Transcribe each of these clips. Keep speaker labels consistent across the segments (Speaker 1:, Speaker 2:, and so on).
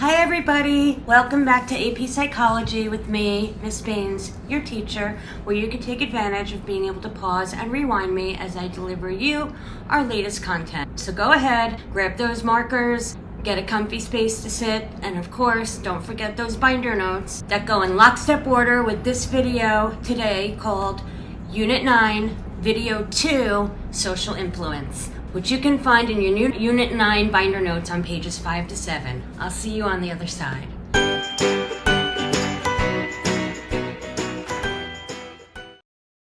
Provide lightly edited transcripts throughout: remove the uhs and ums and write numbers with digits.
Speaker 1: Hi everybody, welcome back to AP Psychology with me, Miss Baines, your teacher, where you can take advantage of being able to pause and rewind me as I deliver you our latest content. So go ahead, grab those markers, get a comfy space to sit, and of course, don't forget those binder notes that go in lockstep order with this video today called Unit 9, Video 2, Social Influence, which you can find in your new Unit 9 binder notes on pages 5 to 7. I'll see you on the other side.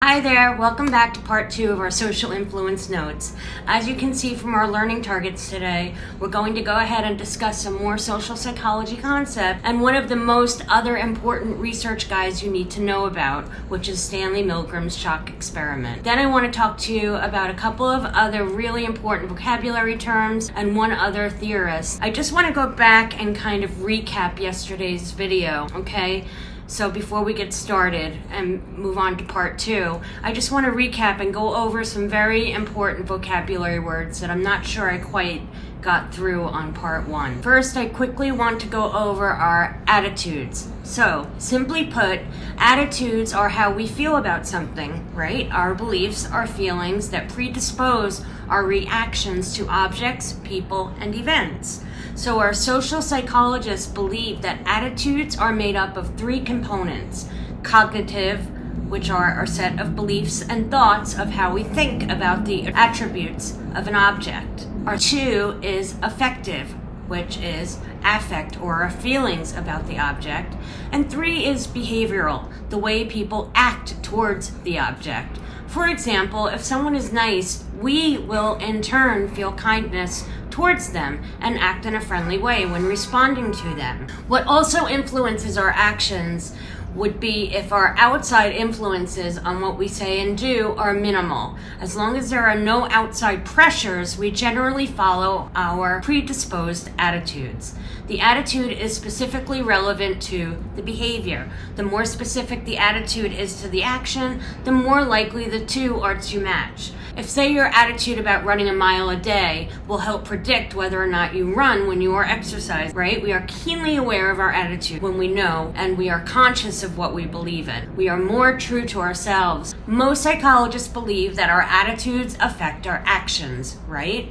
Speaker 1: Hi there, welcome back to part 2 of our social influence notes. As you can see from our learning targets today, we're going to go ahead and discuss some more social psychology concepts and one of the most other important research guides you need to know about, which is Stanley Milgram's shock experiment. Then I want to talk to you about a couple of other really important vocabulary terms and one other theorist. I just want to go back and kind of recap yesterday's video, okay? So before we get started and move on to part 2, I just want to recap and go over some very important vocabulary words that I'm not sure I quite got through on part 1. First, I quickly want to go over our attitudes. So, simply put, attitudes are how we feel about something, right? Our beliefs are feelings that predispose our reactions to objects, people, and events. So our social psychologists believe that attitudes are made up of 3 components: cognitive, which are our set of beliefs and thoughts of how we think about the attributes of an object. Our 2 is affective, which is affect or our feelings about the object. And 3 is behavioral, the way people act towards the object. For example, if someone is nice, we will in turn feel kindness towards them and act in a friendly way when responding to them. What also influences our actions would be if our outside influences on what we say and do are minimal. As long as there are no outside pressures, we generally follow our predisposed attitudes. The attitude is specifically relevant to the behavior. The more specific the attitude is to the action, the more likely the two are to match. If, say, your attitude about running a mile a day will help predict whether or not you run when you are exercising, right? We are keenly aware of our attitude when we know, and we are conscious of what we believe in. We are more true to ourselves. Most psychologists believe that our attitudes affect our actions, right?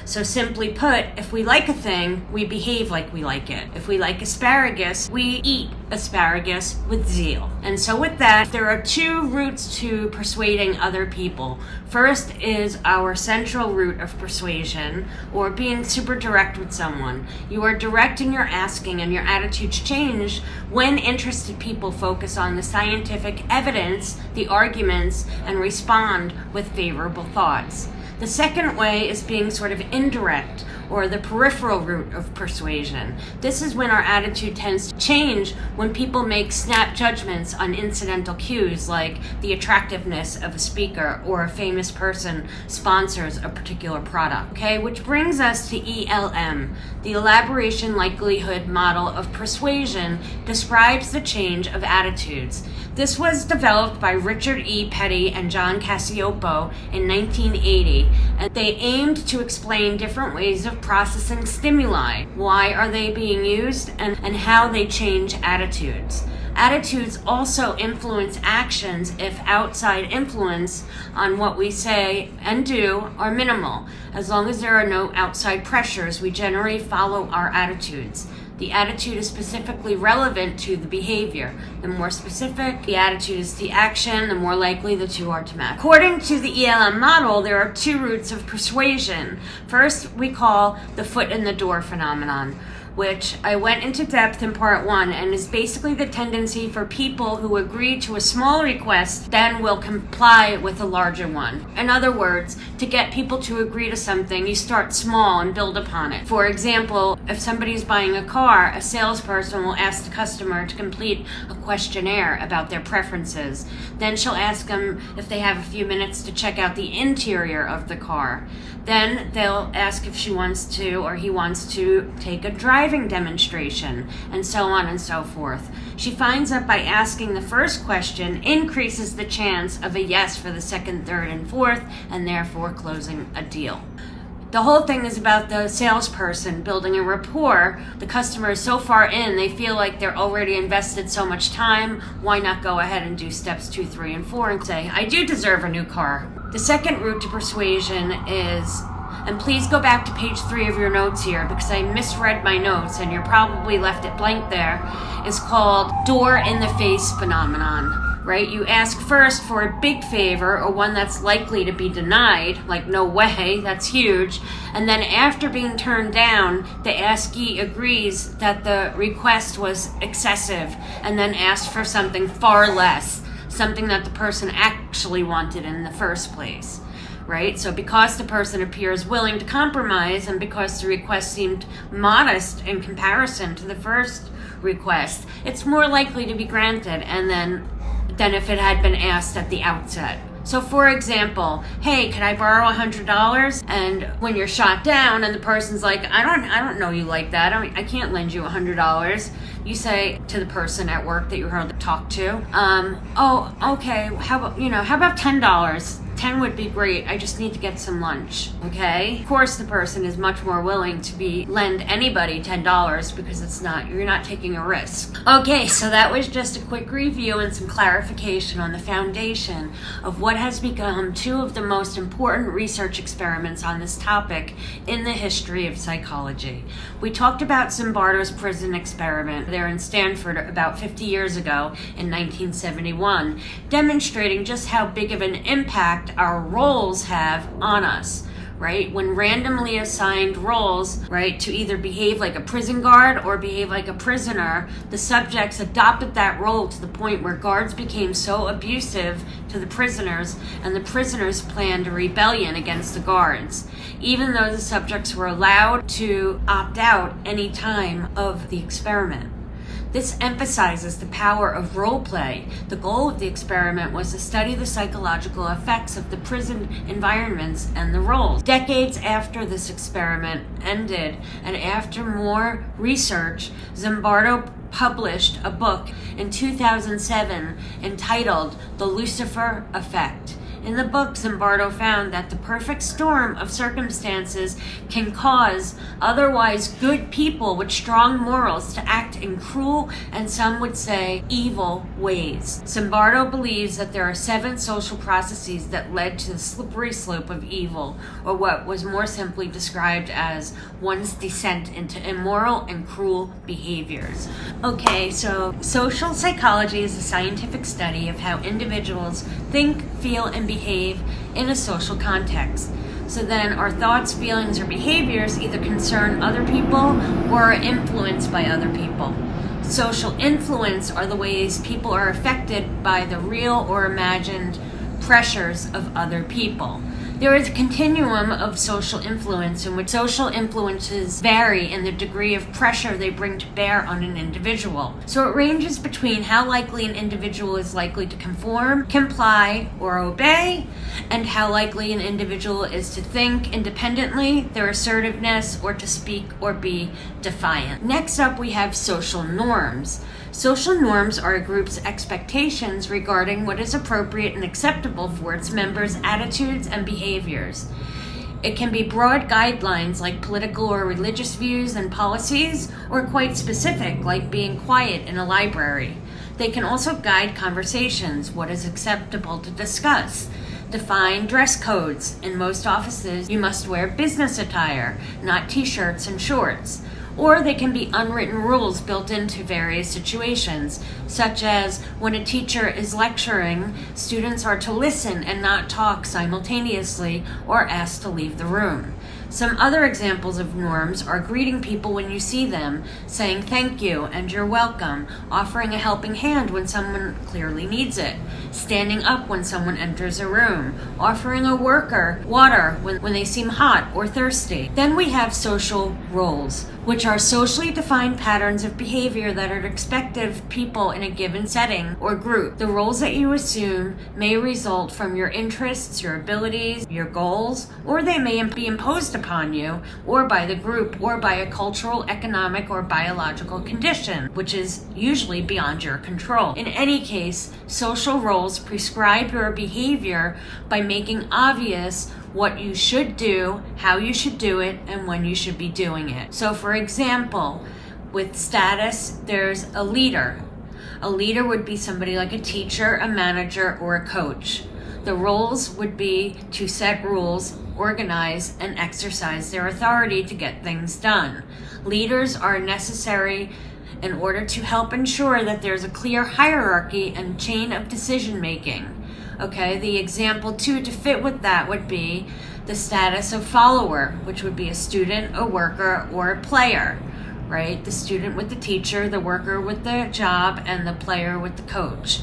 Speaker 1: So simply put, if we like a thing, we behave like we like it. If we like asparagus, we eat asparagus with zeal. And so with that, there are 2 routes to persuading other people. First is our central route of persuasion, or being super direct with someone. You are direct in your asking, and your attitudes change when interested people focus on the scientific evidence, the arguments, and respond with favorable thoughts. The second way is being sort of indirect, or the peripheral route of persuasion. This is when our attitude tends to change when people make snap judgments on incidental cues, like the attractiveness of a speaker or a famous person sponsors a particular product. Okay, which brings us to ELM. The elaboration likelihood model of persuasion describes the change of attitudes. This was developed by Richard E. Petty and John Cacioppo in 1980, and they aimed to explain different ways of processing stimuli. Why are they being used, and how they change attitudes. Attitudes also influence actions if outside influence on what we say and do are minimal. As long as there are no outside pressures, we generally follow our attitudes. The attitude is specifically relevant to the behavior. The more specific the attitude is to the action, the more likely the 2 are to match. According to the ELM model, there are 2 routes of persuasion. First, we call the foot in the door phenomenon, which I went into depth in part 1, and is basically the tendency for people who agree to a small request then will comply with a larger one. In other words, to get people to agree to something, you start small and build upon it. For example, if somebody's buying a car, a salesperson will ask the customer to complete a questionnaire about their preferences. Then she'll ask them if they have a few minutes to check out the interior of the car. Then they'll ask if she wants to or he wants to take a driving demonstration, and so on and so forth. She finds that by asking the first question increases the chance of a yes for the second, third, and fourth, and therefore closing a deal. The whole thing is about the salesperson building a rapport. The customer is so far in, they feel like they're already invested so much time. Why not go ahead and do steps 2, 3, and 4 and say, I do deserve a new car. The second route to persuasion is, and please go back to page 3 of your notes here because I misread my notes and you're probably left it blank there, is called door in the face phenomenon. Right? You ask first for a big favor or one that's likely to be denied, like no way, that's huge. And then after being turned down, the askee agrees that the request was excessive and then asks for something far less, something that the person actually wanted in the first place. Right? So because the person appears willing to compromise and because the request seemed modest in comparison to the first request, it's more likely to be granted than if it had been asked at the outset. So for example, hey, can I borrow $100? And when you're shot down and the person's like, I don't know you like that. I can't lend you $100. You say to the person at work that you heard talk to, oh, okay, how about $10? 10 would be great. I just need to get some lunch. Okay? Of course, the person is much more willing to lend anybody $10 because you're not taking a risk. Okay, so that was just a quick review and some clarification on the foundation of what has become two of the most important research experiments on this topic in the history of psychology. We talked about Zimbardo's prison experiment there in Stanford about 50 years ago in 1971, demonstrating just how big of an impact our roles have on us, right? When randomly assigned roles, right, to either behave like a prison guard or behave like a prisoner, the subjects adopted that role to the point where guards became so abusive to the prisoners and the prisoners planned a rebellion against the guards, even though the subjects were allowed to opt out any time of the experiment. This emphasizes the power of role play. The goal of the experiment was to study the psychological effects of the prison environments and the roles. Decades after this experiment ended, and after more research, Zimbardo published a book in 2007 entitled The Lucifer Effect. In the book, Zimbardo found that the perfect storm of circumstances can cause otherwise good people with strong morals to act in cruel and some would say evil ways. Zimbardo believes that there are 7 social processes that led to the slippery slope of evil, or what was more simply described as one's descent into immoral and cruel behaviors. Okay, so social psychology is a scientific study of how individuals think, feel, and behave in a social context. So then our thoughts, feelings, or behaviors either concern other people or are influenced by other people. Social influence are the ways people are affected by the real or imagined pressures of other people. There is a continuum of social influence in which social influences vary in the degree of pressure they bring to bear on an individual. So it ranges between how likely an individual is likely to conform, comply, or obey, and how likely an individual is to think independently, their assertiveness, or to speak or be defiant. Next up, we have social norms. Social norms are a group's expectations regarding what is appropriate and acceptable for its members' attitudes and behaviors. It can be broad guidelines like political or religious views and policies, or quite specific like being quiet in a library. They can also guide conversations, what is acceptable to discuss. Define dress codes. In most offices, you must wear business attire, not t-shirts and shorts. Or they can be unwritten rules built into various situations, such as when a teacher is lecturing, students are to listen and not talk simultaneously or asked to leave the room. Some other examples of norms are greeting people when you see them, saying thank you and you're welcome, offering a helping hand when someone clearly needs it, standing up when someone enters a room, offering a worker water when they seem hot or thirsty. Then we have social roles, which are socially defined patterns of behavior that are expected of people in a given setting or group. The roles that you assume may result from your interests, your abilities, your goals, or they may be imposed upon you, or by the group, or by a cultural, economic, or biological condition, which is usually beyond your control. In any case, social roles prescribe your behavior by making obvious what you should do, how you should do it, and when you should be doing it. So for example, with status, there's a leader. A leader would be somebody like a teacher, a manager, or a coach. The roles would be to set rules, organize, and exercise their authority to get things done. Leaders are necessary in order to help ensure that there's a clear hierarchy and chain of decision making. Okay, the example too to fit with that would be the status of follower, which would be a student, a worker, or a player, right? The student with the teacher, the worker with the job, and the player with the coach.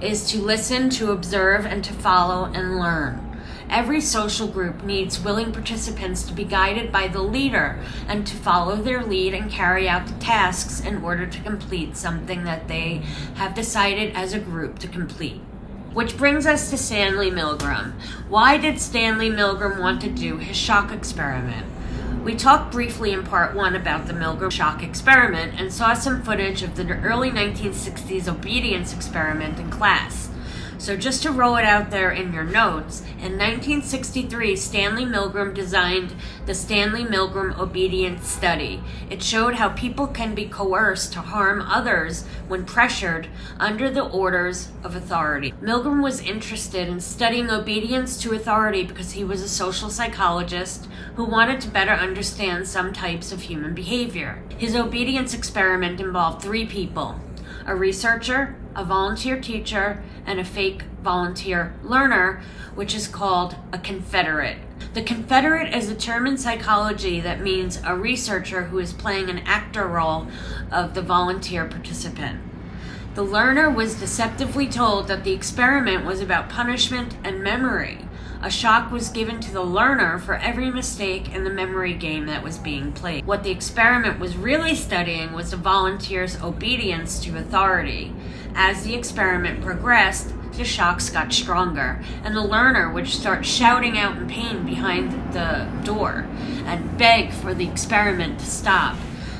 Speaker 1: Is to listen, to observe, and to follow and learn. Every social group needs willing participants to be guided by the leader and to follow their lead and carry out the tasks in order to complete something that they have decided as a group to complete. Which brings us to Stanley Milgram. Why did Stanley Milgram want to do his shock experiment? We talked briefly in part 1 about the Milgram shock experiment and saw some footage of the early 1960s obedience experiment in class. So just to roll it out there in your notes, in 1963, Stanley Milgram designed the Stanley Milgram Obedience Study. It showed how people can be coerced to harm others when pressured under the orders of authority. Milgram was interested in studying obedience to authority because he was a social psychologist who wanted to better understand some types of human behavior. His obedience experiment involved 3 people: a researcher, a volunteer teacher, and a fake volunteer learner, which is called a confederate. The confederate is a term in psychology that means a researcher who is playing an actor role of the volunteer participant. The learner was deceptively told that the experiment was about punishment and memory. A shock was given to the learner for every mistake in the memory game that was being played. What the experiment was really studying was the volunteer's obedience to authority. As the experiment progressed, the shocks got stronger, and the learner would start shouting out in pain behind the door and beg for the experiment to stop.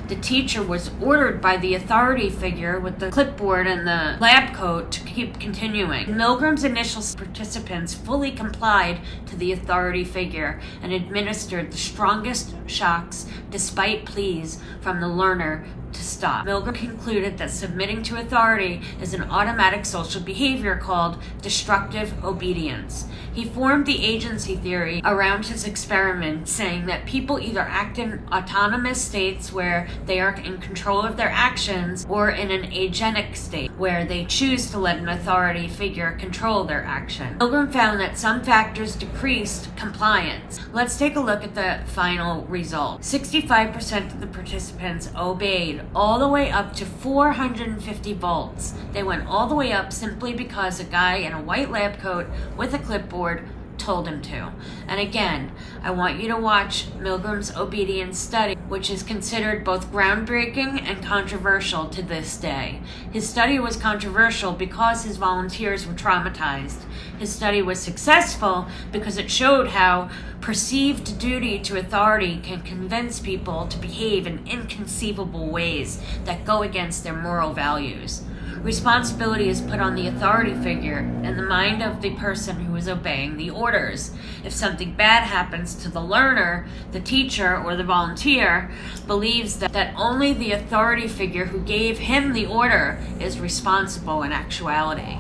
Speaker 1: The teacher was ordered by the authority figure with the clipboard and the lab coat to keep continuing. Milgram's initial participants fully complied to the authority figure and administered the strongest shocks despite pleas from the learner to stop. Milgram concluded that submitting to authority is an automatic social behavior called destructive obedience. He formed the agency theory around his experiment, saying that people either act in autonomous states where they are in control of their actions, or in an agenic state where they choose to let an authority figure control their action. Milgram found that some factors decreased compliance. Let's take a look at the final result. 65% of the participants obeyed all the way up to 450 volts. They went all the way up simply because a guy in a white lab coat with a clipboard told him to. And again, I want you to watch Milgram's obedience study, which is considered both groundbreaking and controversial to this day. His study was controversial because his volunteers were traumatized. His study was successful because it showed how perceived duty to authority can convince people to behave in inconceivable ways that go against their moral values. Responsibility is put on the authority figure in the mind of the person who is obeying the orders. If something bad happens to the learner, the teacher or the volunteer believes that only the authority figure who gave him the order is responsible in actuality.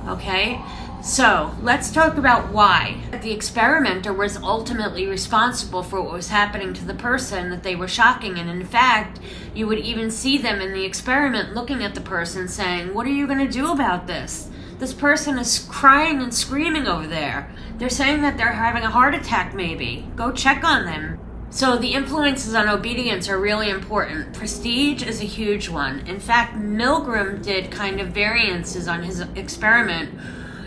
Speaker 1: Okay? So, let's talk about why. The experimenter was ultimately responsible for what was happening to the person that they were shocking, and in fact, you would even see them in the experiment looking at the person saying, "What are you going to do about this? This person is crying and screaming over there. They're saying that they're having a heart attack maybe. Go check on them." So the influences on obedience are really important. Prestige is a huge one. In fact, Milgram did kind of variances on his experiment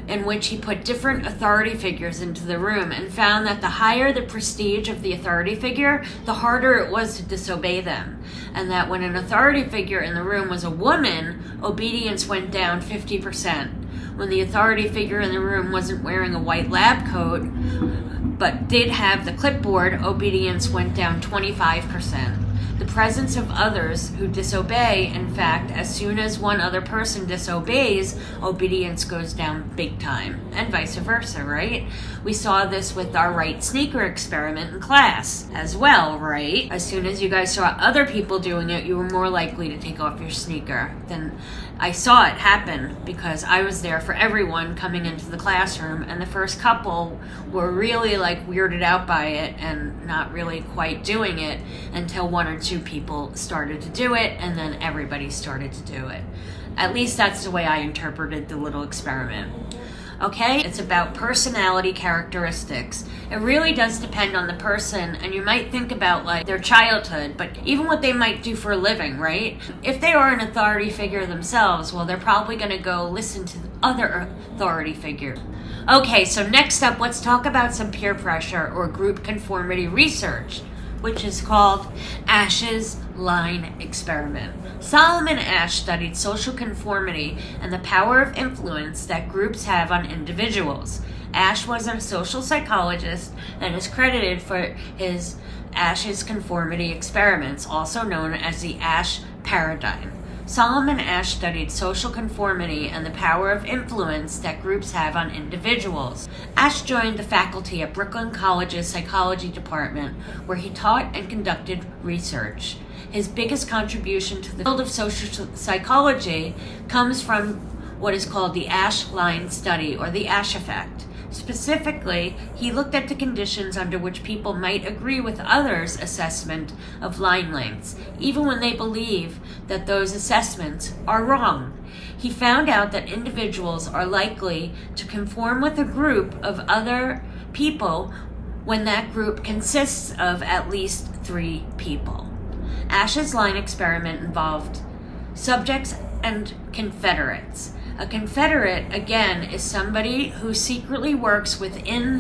Speaker 1: in which he put different authority figures into the room and found that the higher the prestige of the authority figure, the harder it was to disobey them. And that when an authority figure in the room was a woman, obedience went down 50%. When the authority figure in the room wasn't wearing a white lab coat, but did have the clipboard, obedience went down 25%. the presence of others who disobey. In fact, as soon as one other person disobeys, obedience goes down big time, and vice versa, right? We saw this with our right sneaker experiment in class as well, right? As soon as you guys saw other people doing it, you were more likely to take off your sneaker. Then I saw it happen because I was there for everyone coming into the classroom, and the first couple were really like weirded out by it and not really quite doing it until one or two people started to do it, and then everybody started to do it. At least that's the way I interpreted the little experiment. Okay, it's about personality characteristics. It really does depend on the person, and you might think about like their childhood, but even what they might do for a living, right? If they are an authority figure themselves, well, they're probably going to go listen to other authority figures. Okay, so next up, let's talk about some peer pressure or group conformity research, which is called Ash's line experiment. Solomon Asch studied social conformity and the power of influence that groups have on individuals. Asch was a social psychologist and is credited for his Ash's conformity experiments, also known as the Asch paradigm. Solomon Asch studied social conformity and the power of influence that groups have on individuals. Asch joined the faculty at Brooklyn College's psychology department, where he taught and conducted research. His biggest contribution to the field of social psychology comes from what is called the Asch line study, or the Asch effect. Specifically, he looked at the conditions under which people might agree with others' assessment of line lengths, even when they believe that those assessments are wrong. He found out that individuals are likely to conform with a group of other people when that group consists of at least 3 people. Asch's line experiment involved subjects and confederates. A confederate, again, is somebody who secretly works within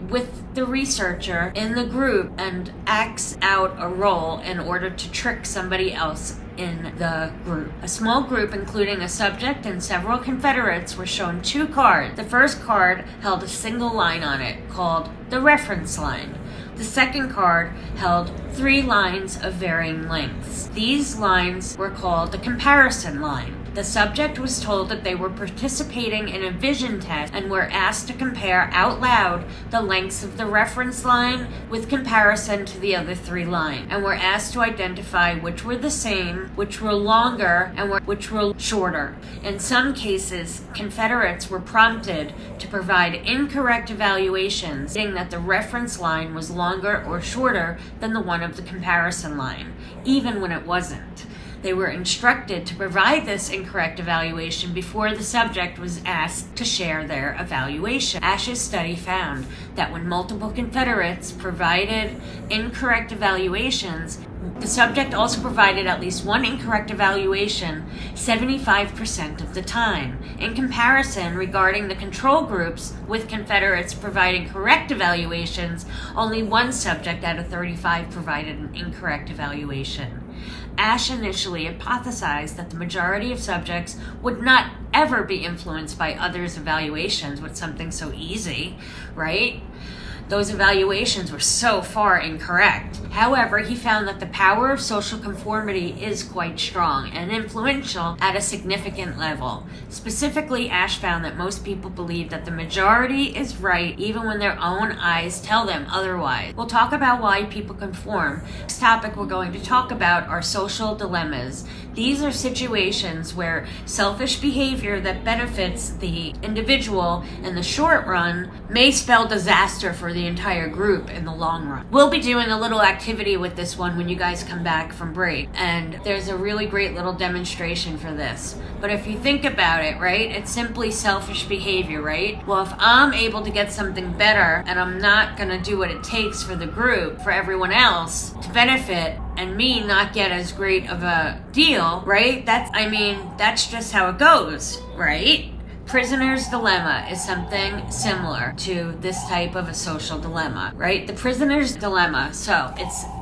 Speaker 1: with the researcher in the group and acts out a role in order to trick somebody else in the group. A small group, including a subject and several confederates, were shown 2 cards. The first card held a single line on it, called the reference line. The second card held 3 lines of varying lengths. These lines were called the comparison line. The subject was told that they were participating in a vision test and were asked to compare out loud the lengths of the reference line with comparison to the other 3 lines, and were asked to identify which were the same, which were longer, and which were shorter. In some cases, confederates were prompted to provide incorrect evaluations, stating that the reference line was longer or shorter than the one of the comparison line, even when it wasn't. They were instructed to provide this incorrect evaluation before the subject was asked to share their evaluation. Asch's study found that when multiple confederates provided incorrect evaluations, the subject also provided at least one incorrect evaluation 75% of the time. In comparison, regarding the control groups with confederates providing correct evaluations, only one subject out of 35 provided an incorrect evaluation. Asch initially hypothesized that the majority of subjects would not ever be influenced by others' evaluations with something so easy, right? Those evaluations were so far incorrect. However, he found that the power of social conformity is quite strong and influential at a significant level. Specifically, Asch found that most people believe that the majority is right even when their own eyes tell them otherwise. We'll talk about why people conform. Next topic we're going to talk about are social dilemmas. These are situations where selfish behavior that benefits the individual in the short run may spell disaster for the entire group in the long run. We'll be doing a little activity with this one when you guys come back from break, and there's a really great little demonstration for this. But if you think about it, right, it's simply selfish behavior, right? Well, if I'm able to get something better and I'm not gonna do what it takes for the group, for everyone else to benefit, and me not get as great of a deal, right? That's just how it goes, right? Prisoner's dilemma is something similar to this type of a social dilemma, right? The prisoner's dilemma. So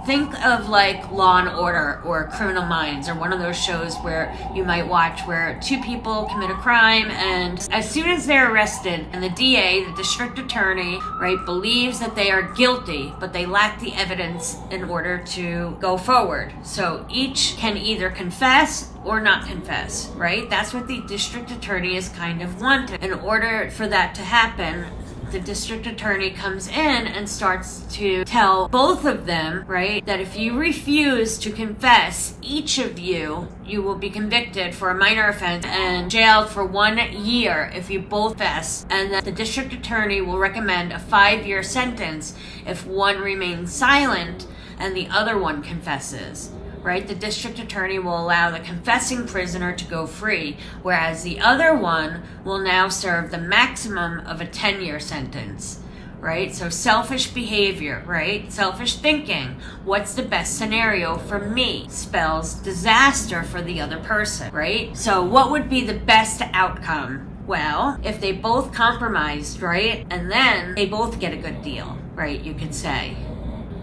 Speaker 1: think of like Law and Order or Criminal Minds or one of those shows where you might watch where two people commit a crime, and as soon as they're arrested and the DA, the district attorney, right, believes that they are guilty, but they lack the evidence in order to go forward. So each can either confess or not confess, right? That's what the district attorney is kind of wanting. In order for that to happen, the district attorney comes in and starts to tell both of them, right, that if you refuse to confess, each of you will be convicted for a minor offense and jailed for 1 year if you both confess, and that the district attorney will recommend a 5-year sentence if one remains silent and the other one confesses. Right? The district attorney will allow the confessing prisoner to go free, whereas the other one will now serve the maximum of a 10-year sentence. Right? So selfish behavior, right? Selfish thinking. What's the best scenario for me? Spells disaster for the other person, right? So what would be the best outcome? Well, if they both compromised, right? And then they both get a good deal, right? You could say.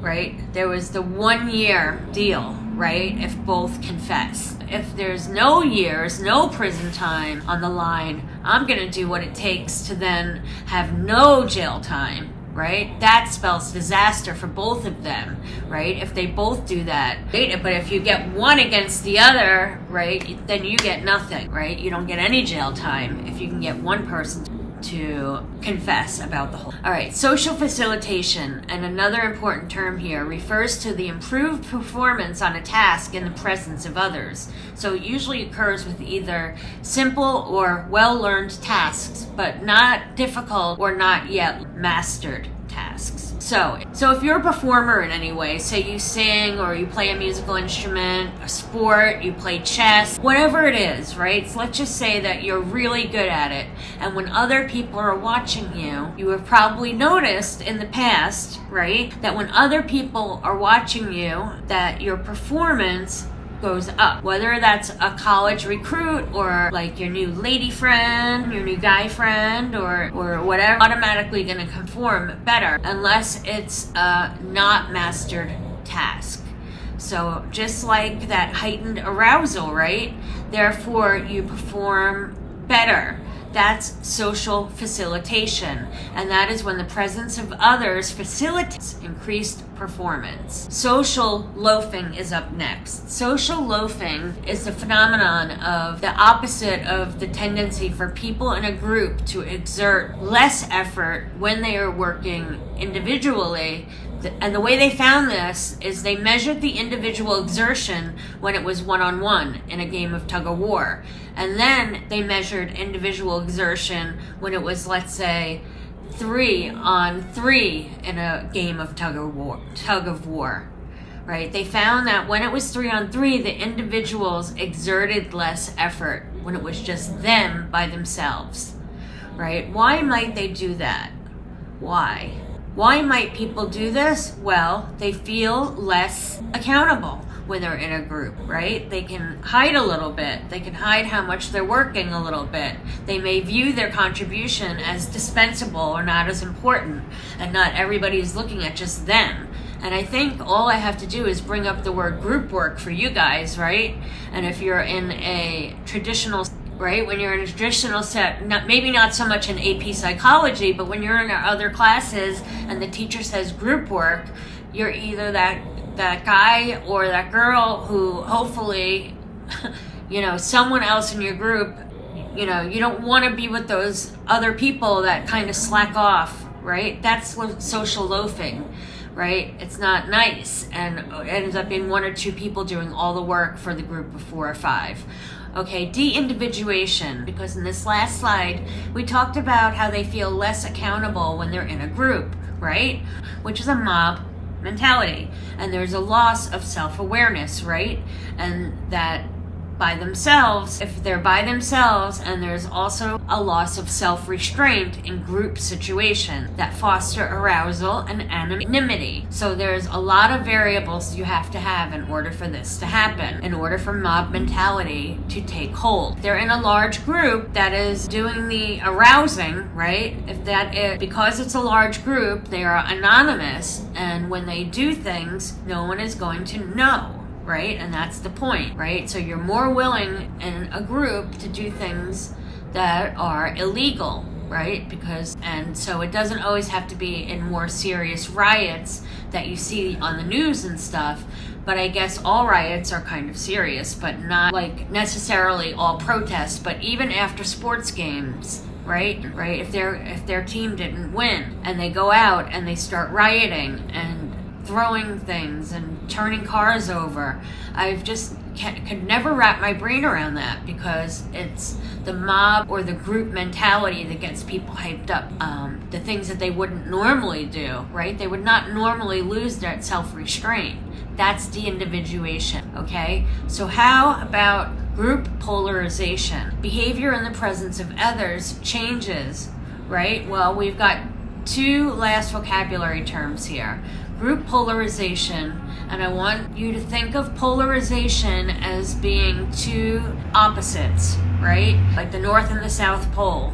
Speaker 1: Right? There was the 1-year deal, right? If both confess. If there's no years, no prison time on the line, I'm going to do what it takes to then have no jail time, right? That spells disaster for both of them, right? If they both do that, right? But if you get one against the other, right, then you get nothing, right? You don't get any jail time if you can get one person to confess about the whole. All right, social facilitation, and another important term here, refers to the improved performance on a task in the presence of others. So it usually occurs with either simple or well-learned tasks, but not difficult or not yet mastered tasks. So if you're a performer in any way, say you sing or you play a musical instrument, a sport, you play chess, whatever it is, right? So let's just say that you're really good at it. And when other people are watching you, you have probably noticed in the past, right, that when other people are watching you, that your performance goes up. Whether that's a college recruit or like your new lady friend, your new guy friend, or whatever, automatically going to perform better unless it's a not mastered task. So just like that heightened arousal, right? Therefore, you perform better. That's social facilitation, and that is when the presence of others facilitates increased performance. Social loafing is up next. Social loafing is the phenomenon of the opposite of the tendency for people in a group to exert less effort when they are working individually. And the way they found this is they measured the individual exertion when it was one-on-one in a game of tug-of-war. And then they measured individual exertion when it was, let's say, 3-on-3 in a game of tug-of-war. Right? They found that when it was 3-on-3, the individuals exerted less effort when it was just them by themselves. Right? Why might they do that? Why? Why might people do this? Well, they feel less accountable when they're in a group, right? They can hide a little bit. They can hide how much they're working a little bit. They may view their contribution as dispensable or not as important, and not everybody is looking at just them. And I think all I have to do is bring up the word group work for you guys, right? And if you're in a traditional, right, when you're in a traditional set, maybe not so much in AP psychology, but when you're in our other classes and the teacher says group work, you're either that guy or that girl who hopefully, someone else in your group, you don't want to be with those other people that kind of slack off, right? That's social loafing, right? It's not nice, and it ends up being 1 or 2 people doing all the work for the group of 4 or 5. Okay, de-individuation, because in this last slide, we talked about how they feel less accountable when they're in a group, right? Which is a mob mentality. And there's a loss of self-awareness, right? And that by themselves, if they're by themselves, and there's also a loss of self-restraint in group situations that foster arousal and anonymity. So there's a lot of variables you have to have in order for this to happen, in order for mob mentality to take hold. They're in a large group that is doing the arousing, right? Because it's a large group, they are anonymous, and when they do things, no one is going to know. Right? And that's the point, right? So you're more willing in a group to do things that are illegal, right? And so it doesn't always have to be in more serious riots that you see on the news and stuff, but I guess all riots are kind of serious, but not like necessarily all protests, but even after sports games, right? If their team didn't win and they go out and they start rioting and throwing things and turning cars over. I've just could never wrap my brain around that, because it's the mob or the group mentality that gets people hyped up. The things that they wouldn't normally do, right? They would not normally lose their self-restraint. That's de-individuation, okay? So how about group polarization? Behavior in the presence of others changes, right? Well, we've got two last vocabulary terms here. Group polarization, and I want you to think of polarization as being two opposites, right? Like the North and the South Pole,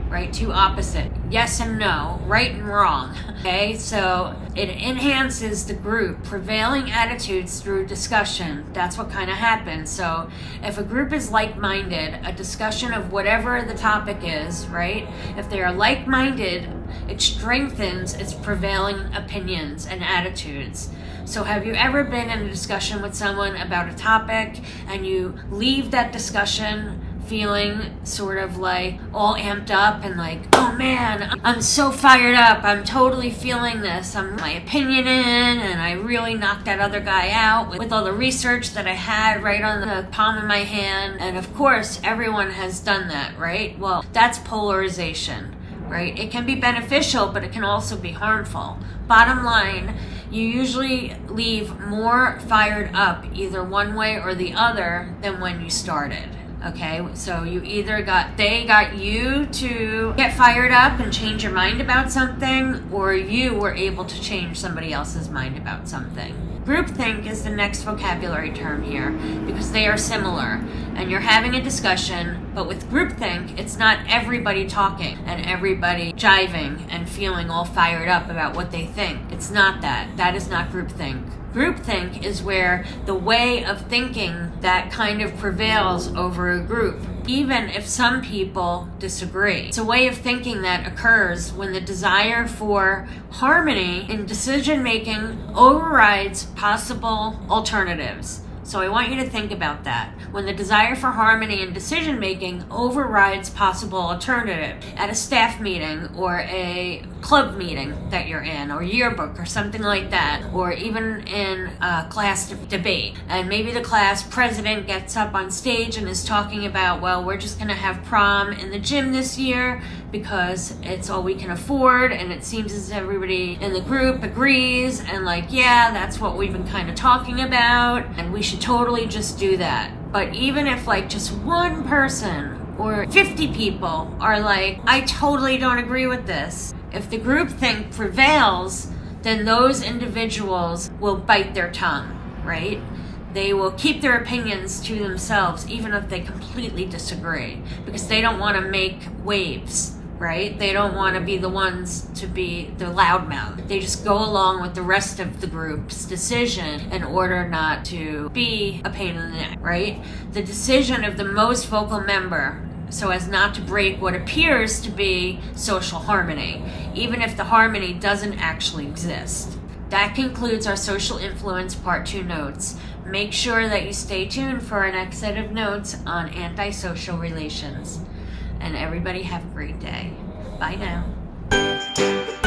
Speaker 1: right? Two opposite, yes and no, right and wrong, okay? So it enhances the group prevailing attitudes through discussion. That's what kind of happens. So if a group is like-minded, a discussion of whatever the topic is, right? If they are like-minded, it strengthens its prevailing opinions and attitudes. So have you ever been in a discussion with someone about a topic and you leave that discussion feeling sort of like all amped up and like, oh man, I'm so fired up, I'm totally feeling this, I'm my opinion in, and I really knocked that other guy out with all the research that I had right on the palm of my hand. And of course everyone has done that, right? Well, that's polarization, right? It can be beneficial, but it can also be harmful. Bottom line, you usually leave more fired up either one way or the other than when you started. Okay, so they got you to get fired up and change your mind about something, or you were able to change somebody else's mind about something. Groupthink is the next vocabulary term here, because they are similar, and you're having a discussion, but with groupthink, it's not everybody talking and everybody jiving and feeling all fired up about what they think. It's not that. That is not groupthink. Groupthink is where the way of thinking that kind of prevails over a group, even if some people disagree. It's a way of thinking that occurs when the desire for harmony in decision-making overrides possible alternatives. So I want you to think about that. When the desire for harmony in decision-making overrides possible alternative at a staff meeting or a club meeting that you're in, or yearbook or something like that, or even in a class debate. And maybe the class president gets up on stage and is talking about, well, we're just gonna have prom in the gym this year because it's all we can afford, and it seems as everybody in the group agrees, and like, yeah, that's what we've been kind of talking about, and we should totally just do that. But even if like just one person or 50 people are like, I totally don't agree with this, if the groupthink prevails, then those individuals will bite their tongue, right? They will keep their opinions to themselves even if they completely disagree, because they don't want to make waves, right? They don't want to be the ones to be the loudmouth. They just go along with the rest of the group's decision in order not to be a pain in the neck, right? The decision of the most vocal member, so as not to break what appears to be social harmony, even if the harmony doesn't actually exist. That concludes our social influence part 2 notes. Make sure that you stay tuned for our next set of notes on antisocial relations. And everybody have a great day. Bye now.